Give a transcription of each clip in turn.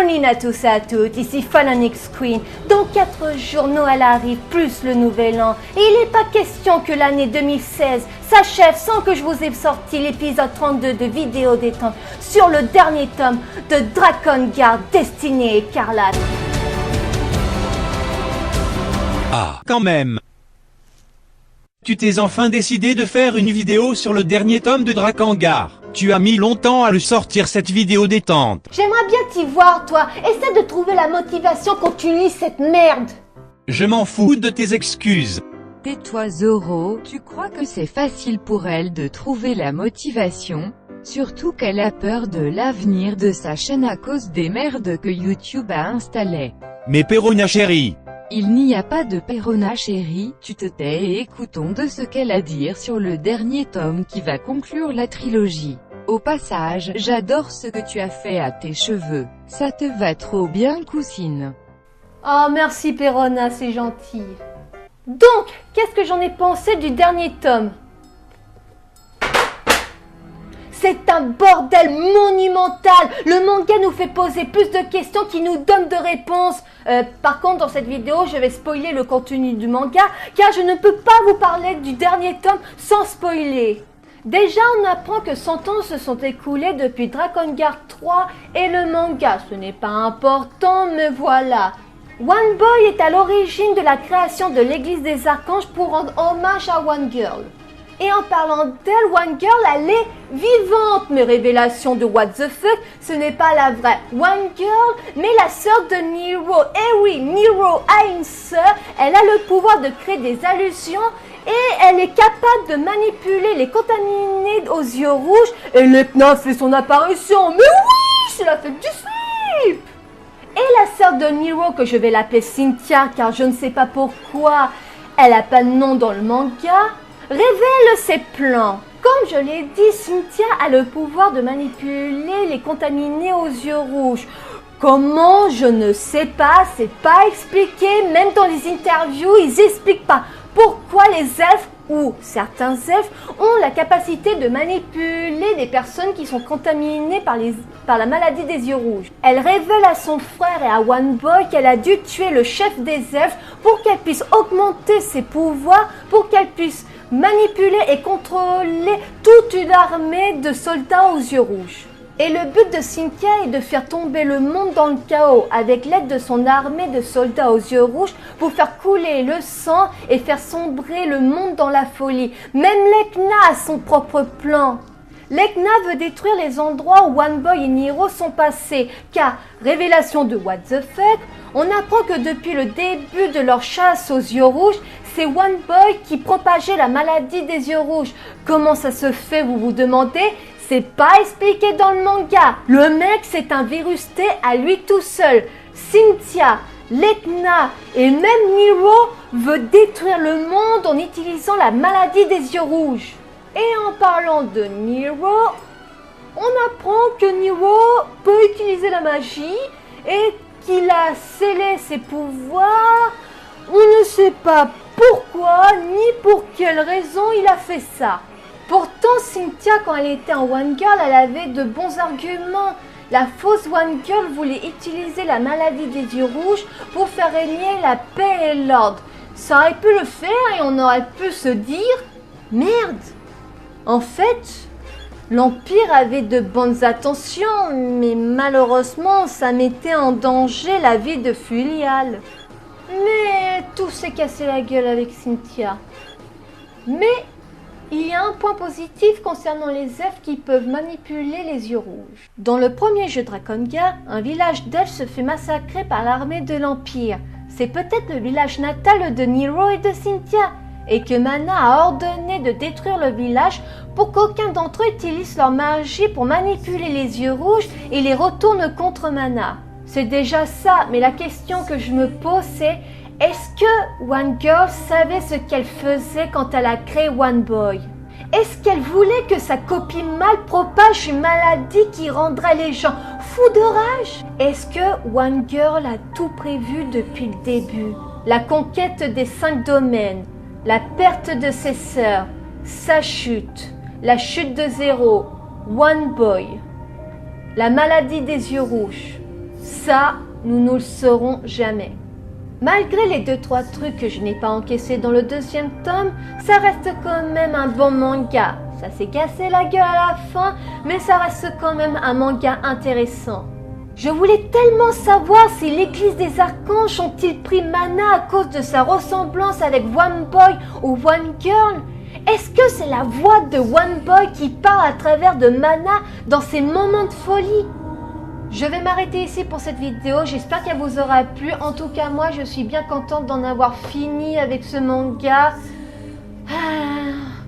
morning à tous et à toutes, ici Fananix Queen. Dans 4 jours, Noël arrive, plus le nouvel an. Et il n'est pas question que l'année 2016 s'achève sans que je vous ai sorti l'épisode 32 de Vidéo détente sur le dernier tome de Drakengard Destinée Écarlate. Ah, quand même! Tu t'es enfin décidé de faire une vidéo sur le dernier tome de Drakengard. Tu as mis longtemps à le sortir cette vidéo détente. J'aimerais bien t'y voir, toi. Essaie de trouver la motivation quand tu lis cette merde. Je m'en fous de tes excuses. Tais-toi Zoro, tu crois que c'est facile pour elle de trouver la motivation? Surtout qu'elle a peur de l'avenir de sa chaîne à cause des merdes que YouTube a installées. Mais Perona chérie, Il n'y a pas de Perona chérie, tu te tais et écoutons de ce qu'elle a à dire sur le dernier tome qui va conclure la trilogie. Au passage, j'adore ce que tu as fait à tes cheveux. Ça te va trop bien cousine. Oh merci Perona, c'est gentil. Donc, qu'est-ce que j'en ai pensé du dernier tome? C'est un bordel monumental. Le manga nous fait poser plus de questions qu'il nous donne de réponses. Par contre, dans cette vidéo, je vais spoiler le contenu du manga, car je ne peux pas vous parler du dernier tome sans spoiler. Déjà, on apprend que 100 ans se sont écoulés depuis Drakengard 3 et le manga. Ce n'est pas important, mais voilà. One Boy est à l'origine de la création de l'église des archanges pour rendre hommage à One Girl. Et en parlant d'elle, One Girl, elle est vivante. Mais révélation de what the fuck, ce n'est pas la vraie One Girl, mais la sœur de Nero. Eh oui, Nero a une sœur, elle a le pouvoir de créer des allusions et elle est capable de manipuler les contaminés aux yeux rouges. Et Lekna fait son apparition. Mais oui, c'est la fête du slip. Et la sœur de Nero, que je vais l'appeler Cynthia, car je ne sais pas pourquoi, elle n'a pas de nom dans le manga, révèle ses plans. Comme je l'ai dit, Cynthia a le pouvoir de manipuler les contaminés aux yeux rouges. Comment? Je ne sais pas, c'est pas expliqué. Même dans les interviews, ils expliquent pas pourquoi les elfes ou certains elfes ont la capacité de manipuler des personnes qui sont contaminées par la maladie des yeux rouges. Elle révèle à son frère et à One Boy qu'elle a dû tuer le chef des elfes pour qu'elle puisse augmenter ses pouvoirs, pour qu'elle puisse manipuler et contrôler toute une armée de soldats aux yeux rouges. Et le but de Cynthia est de faire tomber le monde dans le chaos avec l'aide de son armée de soldats aux yeux rouges pour faire couler le sang et faire sombrer le monde dans la folie. Même Lekna a son propre plan. Lekna veut détruire les endroits où One Boy et Nero sont passés, car, révélation de what the fuck, on apprend que depuis le début de leur chasse aux yeux rouges, c'est One Boy qui propageait la maladie des yeux rouges. Comment ça se fait, vous vous demandez? C'est pas expliqué dans le manga. Le mec, c'est un virus T à lui tout seul. Cynthia, Lekna et même Nero veut détruire le monde en utilisant la maladie des yeux rouges. Et en parlant de Nero, on apprend que Nero peut utiliser la magie et qu'il a scellé ses pouvoirs. On ne sait pas pourquoi ni pour quelle raison il a fait ça. Pourtant, Cynthia, quand elle était en One Girl, elle avait de bons arguments. La fausse One Girl voulait utiliser la maladie des yeux rouges pour faire régner la paix et l'ordre. Ça aurait pu le faire et on aurait pu se dire « Merde !» En fait, l'Empire avait de bonnes intentions, mais malheureusement, ça mettait en danger la vie de Fulial. Mais tout s'est cassé la gueule avec Cynthia. Mais il y a un point positif concernant les elfes qui peuvent manipuler les yeux rouges. Dans le premier jeu Drakengard, un village d'elfes se fait massacrer par l'armée de l'Empire. C'est peut-être le village natal de Nero et de Cynthia, et que Mana a ordonné de détruire le village pour qu'aucun d'entre eux utilise leur magie pour manipuler les yeux rouges et les retourne contre Mana. C'est déjà ça, mais la question que je me pose c'est: est-ce que One Girl savait ce qu'elle faisait quand elle a créé One Boy? Est-ce qu'elle voulait que sa copine mâle propage une maladie qui rendrait les gens fous de rage? Est-ce que One Girl a tout prévu depuis le début? La conquête des 5 domaines, la perte de ses sœurs, sa chute, la chute de Zero, One Boy, la maladie des yeux rouges. Ça, nous ne le saurons jamais. Malgré les 2-3 trucs que je n'ai pas encaissés dans le deuxième tome, ça reste quand même un bon manga. Ça s'est cassé la gueule à la fin, mais ça reste quand même un manga intéressant. Je voulais tellement savoir si l'église des archanges ont-ils pris Mana à cause de sa ressemblance avec One Boy ou One Girl. Est-ce que c'est la voix de One Boy qui parle à travers de Mana dans ses moments de folie? Je vais m'arrêter ici pour cette vidéo, j'espère qu'elle vous aura plu. En tout cas, moi, je suis bien contente d'en avoir fini avec ce manga.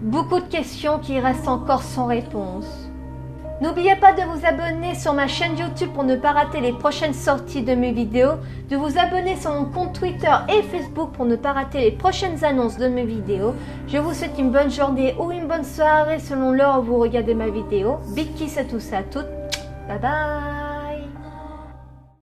Beaucoup de questions qui restent encore sans réponse. N'oubliez pas de vous abonner sur ma chaîne YouTube pour ne pas rater les prochaines sorties de mes vidéos, de vous abonner sur mon compte Twitter et Facebook pour ne pas rater les prochaines annonces de mes vidéos. Je vous souhaite une bonne journée ou une bonne soirée selon l'heure où vous regardez ma vidéo. Big kiss à tous et à toutes. Bye bye.